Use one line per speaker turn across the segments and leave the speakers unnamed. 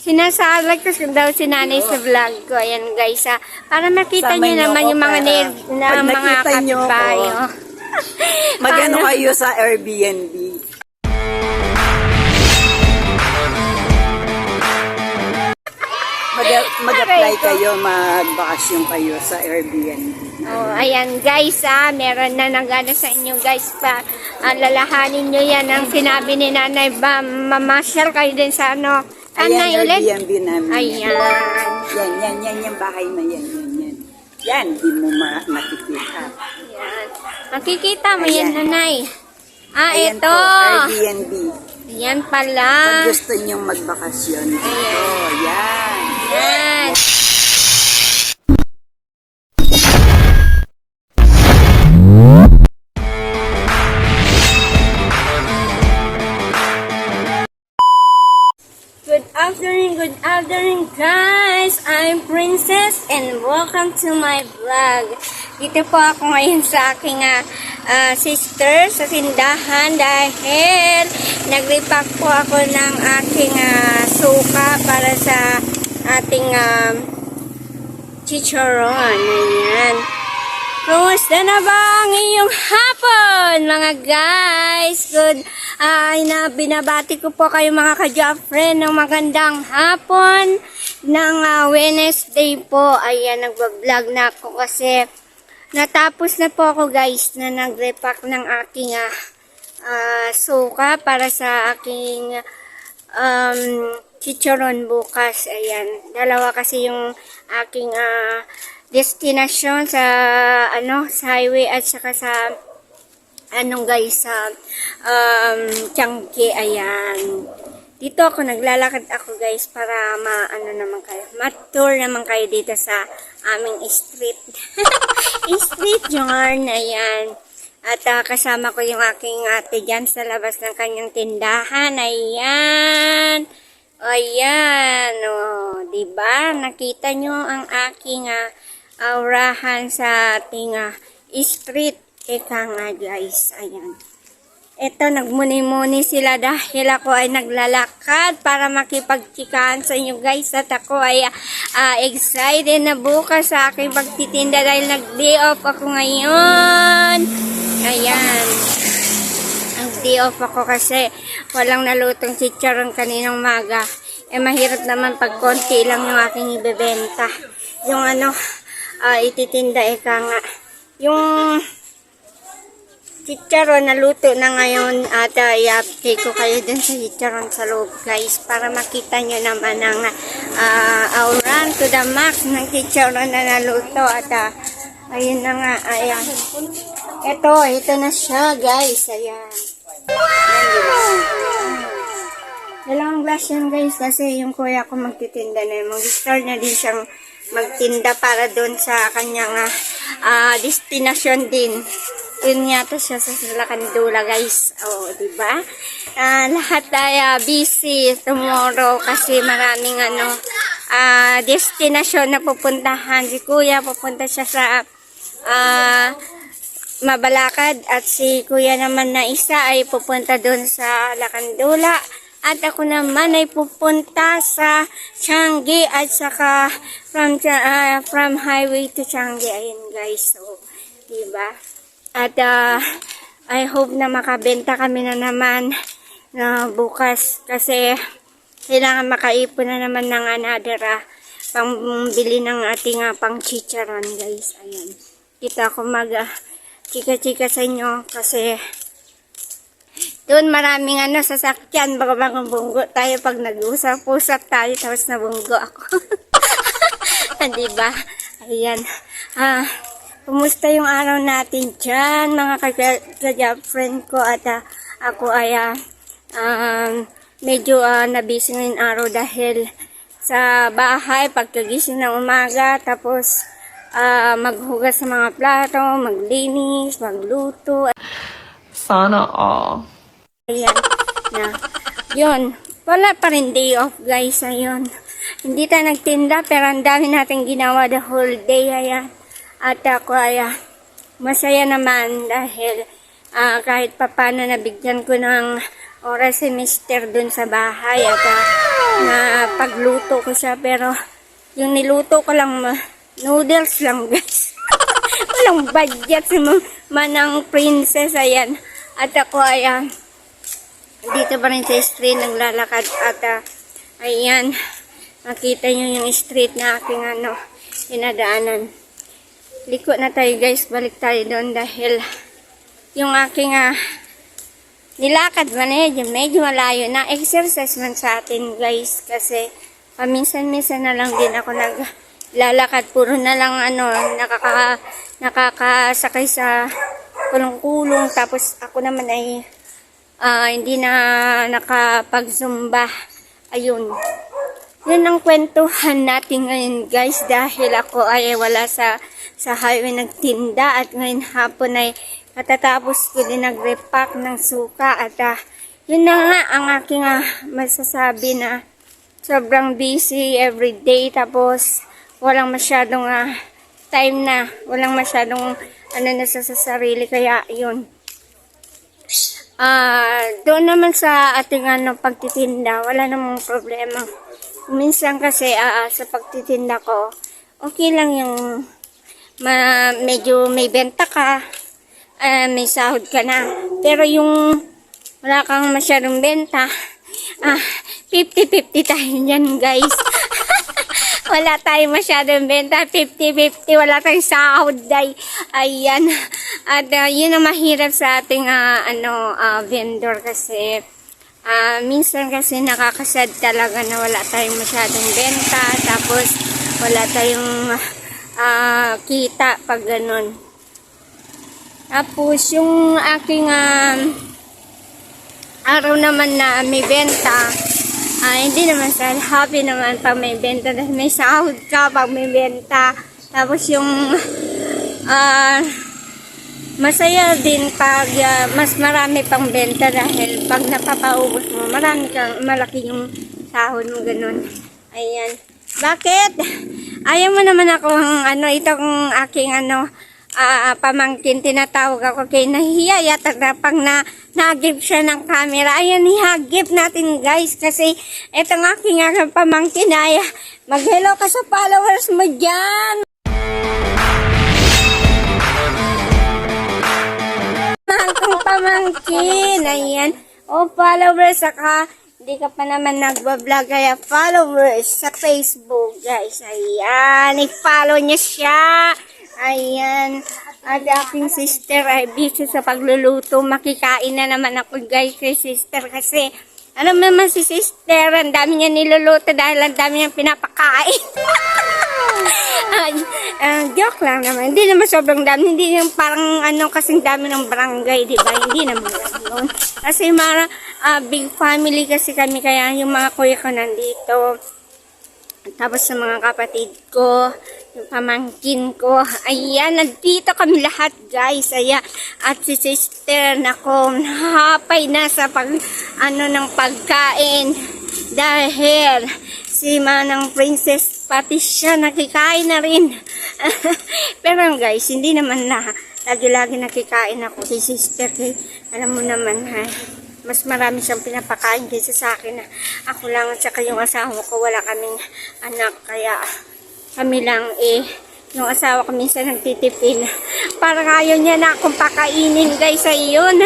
Sinasabag ko daw si nanay sa vlog ko. Ayan guys, para makita nyo naman yung mga mga kapitbahay.
Magano kayo sa Airbnb? Mag-apply kayo, magbakasyon kayo sa Airbnb.
Oh, ayan guys, meron na nagana sa inyo guys pa. Lalahanin nyo yan ang sinabi ni nanay ba, mamasyal kayo din sa ano.
Ayan, Airbnb namin.
Ayan.
Yan, yung bahay na yan. Yan, di mo makikita.
Ayan. Makikita mo yan, nanay.
Ayan
ito.
Po, Airbnb.
Ayan pala.
Pag gusto nyong magbakasyon dito, yan.
Ayan. Good afternoon guys! I'm Princess and welcome to my vlog. Dito po ako ngayon sa aking sister sa tindahan dahil nag-repack po ako ng aking suka para sa ating chicharon. Ayan. Kumusta na ba ang iyong hapon, mga guys? Good. Binabati ko po kayo mga ka-job friend ng magandang hapon ng Wednesday po. Ayan, nagbablog na ako kasi natapos na po ako guys na nag-repack ng aking suka para sa aking chicharon bukas. Ayan, dalawa kasi yung aking destination sa sa highway at saka sa guys sa Changi. Ayan, dito ako naglalakad ako guys para ma-tour naman kayo dito sa aming street street yarn. Ayan, at kasama ko yung aking ate dyan sa labas ng kanyang tindahan. Ayan. Ayan, diba? Nakita nyo ang aking aurahan sa ating street. Eka nga guys, ayan. Ito, nagmuni-muni sila dahil ako ay naglalakad para makipagchikaan sa inyo guys. At ako ay excited na bukas sa aking pagtitinda dahil nag-day off ako ngayon. Ayan. Day off ako kasi walang nalutong chicharon kaninang maga. Mahirap naman pag konti lang yung aking ibebenta. Yung ititinda nga. Yung chicharon naluto na ngayon at i-update ko kayo dun sa chicharon sa loob guys para makita nyo naman ang auran to the max ng chicharon na naluto. At ayun na nga, ayan. Ito na siya guys, ayan. Dalawang glass yan guys kasi yung kuya ko magtitinda na yun. Mag-start na din siyang magtinda para doon sa kanyang destination din. Yun yata siya sa Lacandula guys. Diba? Lahat ay busy tomorrow kasi maraming destination na pupuntahan. Si kuya pupunta siya sa Mabalakad at si kuya naman na isa ay pupunta doon sa Lacandula at ako naman ay pupunta sa Changi at saka from highway to Changi. Ayun guys, so diba? At I hope na makabenta kami na naman bukas kasi kailangan makaipon na naman ng another pangbili ng ating pang chicharon guys. Ayan, kita ko chika-chika sa inyo kasi doon maraming sasakyan. Baka bunggo tayo pag nag-usap-usap tayo tapos nabunggo ako. Diba? Ayan. Kumusta yung araw natin dyan mga ka-job friend ko at ako ay medyo nabisi ngayong araw dahil sa bahay pagkagising ng umaga tapos maghugas sa mga plato, maglinis, magluto.
Sana all.
Ayan na. Yun. Wala pa rin day off guys. Ayun. Hindi tayo nagtinda pero ang dami natin ginawa the whole day. Ayan. At ako ay masaya naman dahil kahit papano nabigyan ko ng oras si Mister dun sa bahay at na pagluto ko siya. Pero yung niluto ko lang, noodles lang guys. Walang budget si Manang Princess. Ayan. At ako ayan. Dito pa rin sa street naglalakad. At ayan. Makita nyo yung street na aking pinadaanan. Liko na tayo guys. Balik tayo doon dahil yung aking nilakad medyo malayo na exercise man sa atin guys. Kasi paminsan-minsan na lang din ako naglalakad. Puro na lang nakakasakay sa kulong-kulong. Tapos ako naman ay hindi na nakapag-zumba. Ayun. Yun ang kwentuhan natin ngayon guys. Dahil ako ay wala sa highway nagtinda. At ngayon hapon ay katatapos ko din nag-repack ng suka. At yun na nga ang aking masasabi na sobrang busy everyday. Tapos walang masyadong time na. Walang masyadong na sa sarili. Kaya yun. Doon naman sa ating pagtitinda, wala namang problema. Minsan kasi sa pagtitinda ko, okay lang yung medyo may benta ka, may sahod ka na. Pero yung wala kang masyadong benta, 50-50 tayo yan guys. Wala tayong masyadong benta, 50-50, wala tayong sahod day. Ayan. At yun ang mahirap sa ating vendor kasi minsan kasi nakakasad talaga na wala tayong masyadong benta, tapos wala tayong kita pag ganun. Tapos yung aking araw naman na may benta, hindi naman sa happy naman pag may benta, dahil may sahod ka pag may benta. Tapos yung masaya din pag mas marami pang benta, dahil pag napapaubos mo, malaki yung sahod mo, ganun. Ayan. Bakit? Ayaw mo naman ako itong aking pamangkin, tinatawag ako kay nahihiya yata na pag nag-give siya ng camera. Ayan, i-give natin guys, kasi itong aking pamangkin ay mag-hello ka sa followers mo dyan. Mahal kong pamangkin. Ayan. O followers, saka hindi ka pa naman nagbablog, kaya followers sa Facebook guys. Ayan, i-follow niya siya. Ayan. At aking sister ay busy sa pagluluto. Makikain na naman ako guys kay sister, kasi naman si sister, ang dami niya niluluto dahil ang dami niyang pinapakain. Joke lang naman. Hindi naman sobrang dami. Hindi yung parang kasing dami ng barangay, di ba? Hindi naman gano'n. Kasi big family kasi kami, kaya yung mga kuya ko nandito. Tapos sa mga kapatid ko, yung pamangkin ko, ayan, nandito kami lahat guys. Ayan, at si sister, nako, hapay na sa ng pagkain. Dahil si Manang Princess, pati siya nakikain na rin. Pero guys, hindi naman lagi-lagi nakikain ako si sister. Alam mo naman, mas marami siyang pinapakain kaysa sa akin. Ako lang at saka yung asawa ko, wala kaming anak, kaya kami lang yung asawa ko minsan nagtitipin. Parang ayaw niya na akong pakainin guys. Ayun,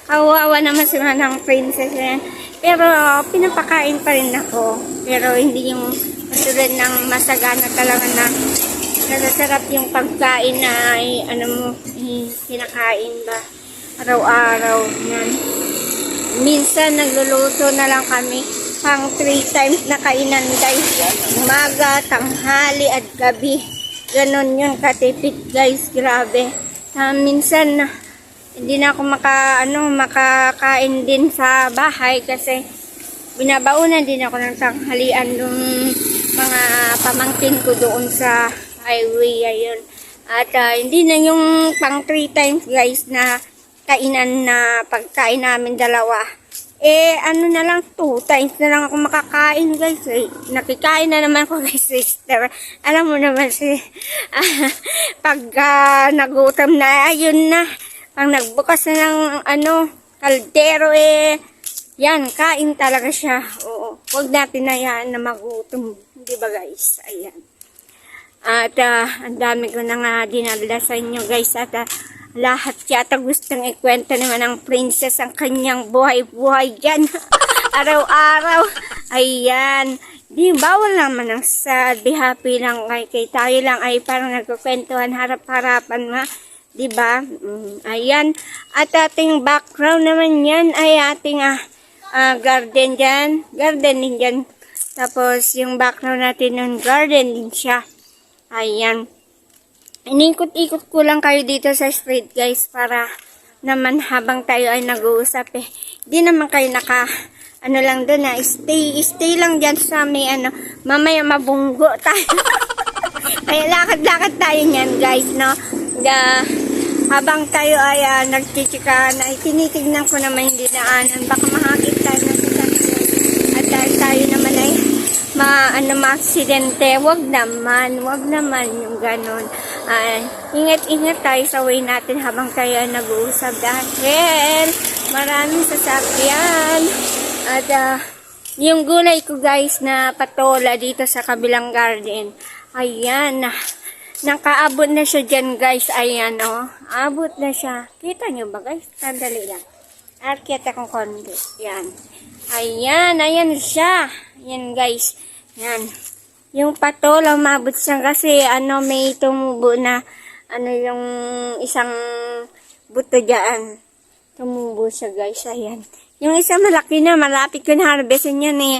kawawa naman si Manang Princess yan. Pero pinapakain pa rin ako, pero hindi yung kasulad ng masagana talaga na nasasarap yung pagkain na kinakain ba araw-araw yan. Minsan nagluluto na lang kami pang 3 times na kainan guys. Umaga, tanghali at gabi. Ganon yun katipid guys. Grabe. Minsan hindi na ako makakain din sa bahay kasi binabaunan din ako ng tanghalian ng mga pamangkin ko doon sa highway. Ayun. At hindi na yung pang 3 times guys na kainan na pagkain namin dalawa. Na lang 2 times na lang ako makakain guys. Nakikain na naman ako kay sister. Alam mo naman pag nagutom na, ayun na. Pag nagbukas na ng kaldero Yan, kain talaga siya. Oo. Huwag natin hayaan na magutom. Di ba guys? Ayan. At ang dami ko na nga dinadala sa inyo guys. At lahat yata gustong ikwento naman ng princess ang kanyang buhay-buhay dyan. Araw-araw. Ayan. Di bawal naman ang sad. Be happy lang kay tayo lang ay parang nagkukwentuhan harap-harapan nga. Diba? Ayan. At ating background naman yan ay ating garden dyan. Garden din dyan. Tapos yung background natin ng garden din siya. Ayan. Inikot-ikot ko lang kayo dito sa street guys para naman habang tayo ay nag-uusap eh. Di naman kayo ano lang doon stay lang dyan sa may mamaya mabunggo tayo. Kaya lakad-lakad tayo niyan guys, no? Habang tayo ay nagchichika na tinitignan ko naman yung dinaanan, baka mahakit tayo na sa sasakyan at tayo naman ay ma-aksidente. Wag naman yung ganon. Ingat-ingat tayo sa way natin habang tayo ay nag-uusap dahil maraming sasakyan. At yung gulay ko guys na patola dito sa kabilang garden, ayan, nakaabot na siya dyan guys. Ayan abot na siya. Kita nyo ba guys? Sandali lang. Arkita kong konti. Yan. Ayan siya. Yan guys. Yan. Yung patola umabot siya kasi may tumubo na yung isang buto dyan. Tumubo siya guys. Ayan. Yung isa malaki na, malapit ko na harvestin yan eh.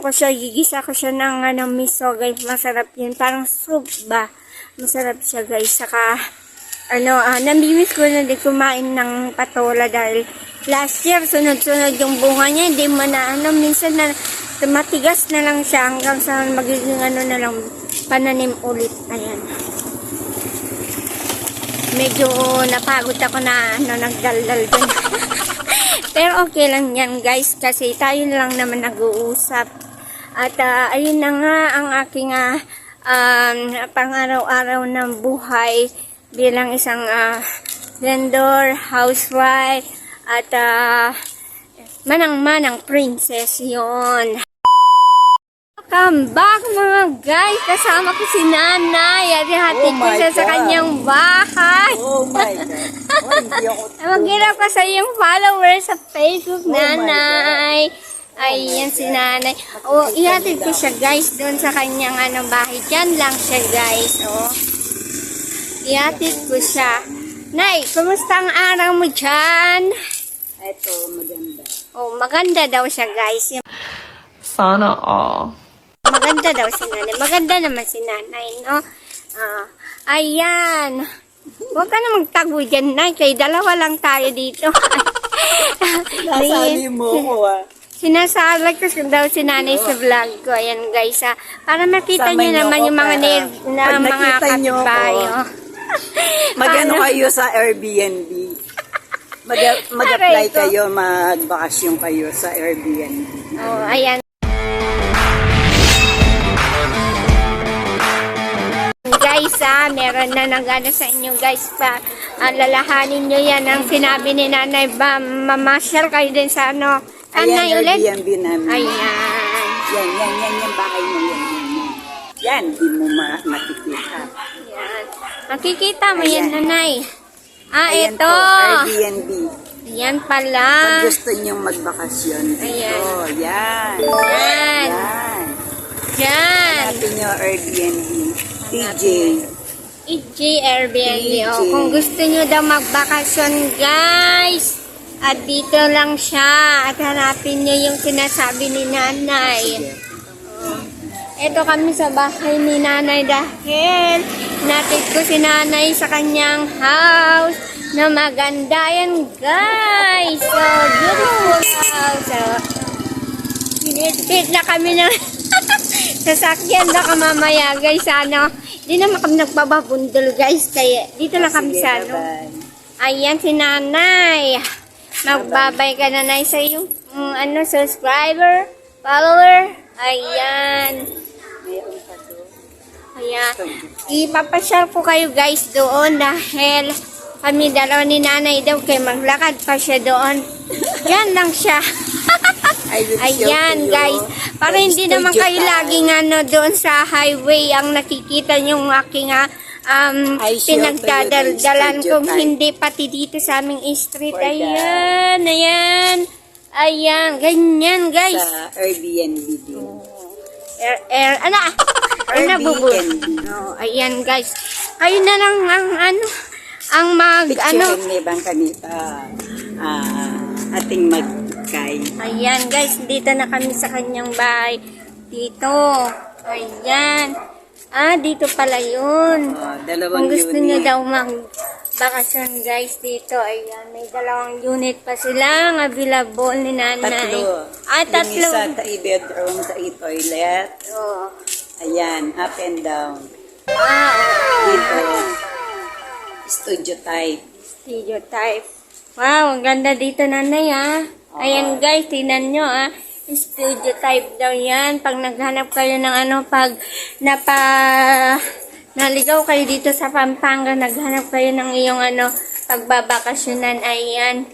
Ko siya, gigisa ko siya ng miso guys. Masarap yun. Parang soup ba? Masarap siya guys. Saka, namimiss ko na din kumain ng patola dahil last year, sunod-sunod yung bunga niya. Hindi mo na, minsan na matigas na lang siya hanggang sa magiging na lang, pananim ulit. Ayan. Medyo napagod ako na, nagdaldal din. Pero okay lang yan guys kasi tayo lang naman nag-uusap. At ayun na nga ang aking pang-araw-araw ng buhay bilang isang vendor, housewife, at manang-manang princess yon. Welcome back mga guys. Kasama ko si Nanay. At hatid ko siya sa kanyang bahay.
Oh my God.
Mag-hirap ka sa iyong followers sa Facebook, Nanay. Ayan si Nanay. Ihatid ko siya guys doon sa kanyang bahay. Diyan lang siya guys. Ihatid ko siya. Nay, kumusta ang araw mo dyan?
Ito, maganda.
Maganda daw siya guys.
Sana all.
Maganda daw si Nanay. Maganda naman si Nanay, no? Ayan. Huwag ka na magtago dyan, Nay. Kay dalawa lang tayo dito.
Nasali mo ko
Sinasalag ko daw si Nanay sa vlog ko. Ayan, guys. Para makita nyo naman yung mga mga kapitbahay.
Magano kayo sa Airbnb? Mag-apply kayo, magbakasyon kayo sa Airbnb.
Ayan. Guys, meron na nagana sa inyo guys pa. Lalahanin nyo yan ang sinabi ni Nanay ba, mamasyal kayo din sa
Ayan, Airbnb namin.
Ayan.
Yan, bahay mo yan. Yan, di mo makikita.
Ayan. Makikita mo yan, Nanay.
Ayan
ito.
Po, Airbnb.
Yan pala.
Pag gusto nyong magbakasyon dito.
Ayan.
Yan.
Yan. Yan.
Hanapin nyo Airbnb. TJ.
TJ Airbnb. Kung gusto nyo daw magbakasyon, guys. At dito lang siya. At hanapin nyo yung sinasabi ni Nanay. Ito kami sa bahay ni Nanay dahil natid ko si Nanay sa kanyang house na maganda yan, guys. So, beautiful house. So, pinit na kami ng sasakyan na mamaya, guys. Di naman kami nagbababundol, guys. Kaya dito lang kami sa Ayan si Nanay. Magbabay ka, Nanay, sa yung subscriber, follower. Ayan. Ayan. Ipapasyal ko kayo, guys, doon dahil kami dalawa ni Nanay daw kay maglakad pa siya doon. Yan lang siya.
I will show
Ayan,
to you
guys. Para
the
hindi naman
studio
kayo
time.
laging doon sa highway ang nakikita yung aking
I show to you the
pinagdadaldalan
studio
kung
time.
hindi pati dito sa aming street.
For the-
Ayan, ayan. Ayan, ganyan, guys.
Sa Airbnb din.
Nabubu.
Airbnb.
Oh, ayan, guys. Kayo na lang ang
Picture ni bang kanita ating magkay.
Ayan, guys. Dito na kami sa kanyang bahay. Dito. Ayan. Dito pala yun.
Dalawang
Kung gusto
unit.
niyo daw mag-bakasyon, guys, dito. Ayan, may dalawang unit pa silang available ni nanay.
Tatlo.
Tatlo.
Yung isa, bedroom, toilet.
Oh.
Ayan, up and down. Dito, studio type.
Studio type. Wow, ang ganda dito, nanay, Ayan, guys, tingnan nyo, Studio type daw yan. Pag naghanap kayo ng pag naligaw kayo dito sa Pampanga, naghanap kayo ng iyong pagbabakasyonan, ayan.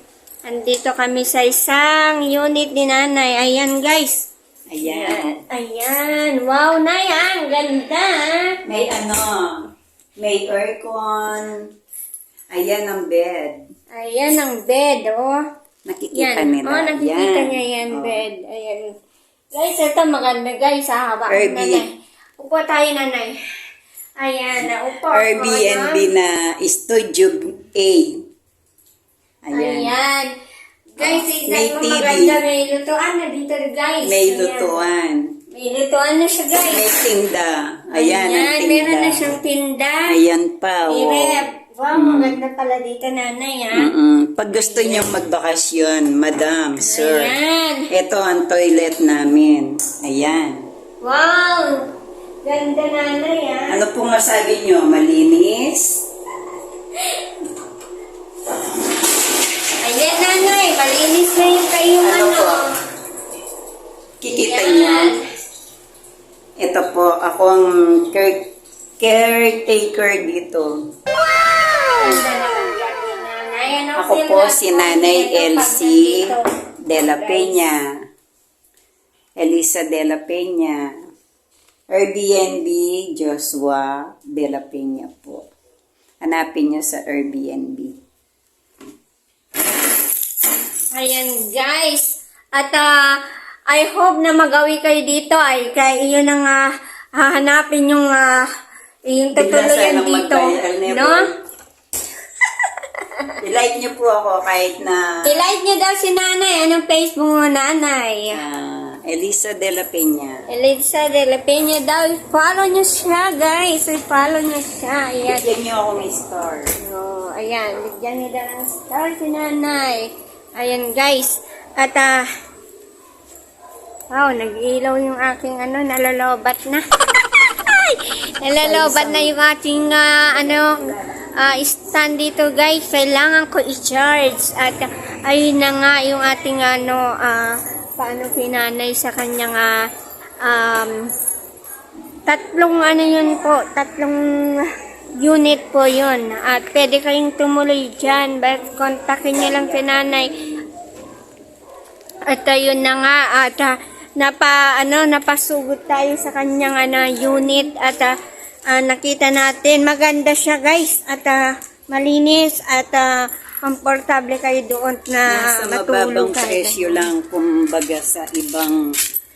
Andito kami sa isang unit ni nanay. Ayan, guys.
Ayan.
Ayan. Wow, nay, ang ganda.
May may aircon. Ayan ang bed.
Ayan ang bed, oh.
Nakikita
Yan.
nila.
Nakikita niya yan, bed. Ayan. Guys, ito maganda, guys. Hawa ko,
Airbnb.
nanay. Upo tayo, nanay. Ayan, upo.
Airbnb na Studio A. Ayan.
Ayan. Guys,
may
ito
TV.
maganda. May lutuan na dito, guys.
May
Ayan.
lutuan.
May lutuan na siya, guys.
May tinda. Ayan ang tinda.
Meron na siyang tinda.
Ayan pa.
May
Oh.
rep. Wow, maganda pala dito, nanay,
Pag gusto niyong magbakasyon, madam, sir.
Ayan.
Ito ang toilet namin. Ayan.
Wow! Ganda, nanay,
Ano pong masabi niyo? Malinis?
Ayan, nanay. Malinis na yung kayong
Ano po? Kikita
Ayan.
niyo? Ito po, ako ang caretaker dito.
Ganda naman yan, nanay. Ano
Ako
feel
po
na
si
po
Nanay
dito pag
Elsie
nandito?
de la Peña. Elisa de la Peña. Airbnb Joshua de la Peña po. Hanapin niyo sa Airbnb.
Ayan, guys. At I hope na magawi kayo dito ay kaya yun ang hahanapin yung tutuluyan
Bigla sanang
dito.
mag-viral, never.
No?
I-like niyo po ako kahit na
I-like niyo daw si nanay. Anong Facebook mo, nanay?
Elisa de la Peña.
Elisa de la Peña daw. I-follow niyo siya, guys. I-follow niyo siya. Ayan.
Bigyan niyo ako may star.
Oh, ayan. Bigyan niyo daw ng star si nanay. Ayan, guys. At, wow, nag-ilaw yung aking nalalobat na. Nalalobat na yung ating, stand dito, guys. Kailangan ko i-charge. At, ayun na nga yung ating, paano pinanay sa kanyang, tatlong unit po yun. At pwede kayong tumuloy dyan. But kontakin niyo lang si nanay. At ayun na nga. At napasugod tayo sa kanyang unit. At nakita natin. Maganda siya, guys. At malinis. At komportable kayo doon na
Nasa
matulog
mababang
kayo.
presyo lang, kumbaga sa ibang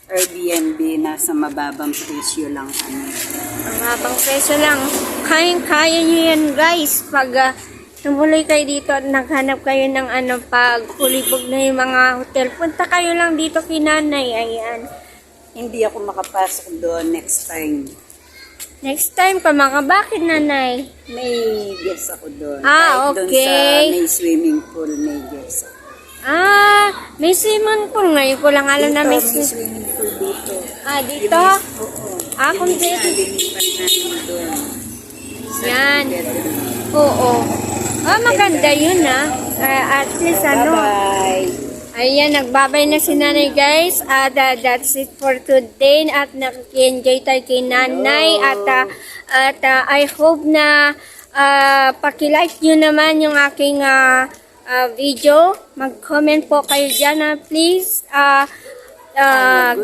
Airbnb, nasa mababang presyo lang kami.
Ang habang presyo lang. Kayang-kaya nyo yan, guys. Pag tumuloy kayo dito at naghanap kayo ng pag kulibog na yung mga hotel, punta kayo lang dito kay nanay. Ayan.
Hindi ako makapasok doon next time.
Next time pa bakit nanay?
May guest ako doon.
Ah,
Kahit doon
okay.
sa may swimming pool, may guest ako.
May swimming pool. Ngayon ko lang alam na may
Dito, may swimming pool dito.
dito?
Oo.
Kung
Yung
dito.
nililipat namin doon.
Yan. Oo. Maganda yun at least
Bye-bye.
Ayan, nagbabay na si nanay, guys. At that's it for today. At nag-enjoy tayo kay nanay. At I hope na paki-like nyo naman yung aking video. Mag-comment po kayo dyan, please.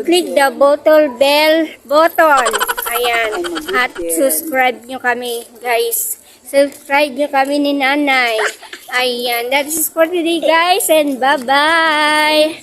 click the bottle bell button. Ayan.
I'm a good
At
girl.
subscribe nyo kami, guys. Subscribe nyo kami ni Nanay. Ayan. That is for today, guys. And bye-bye.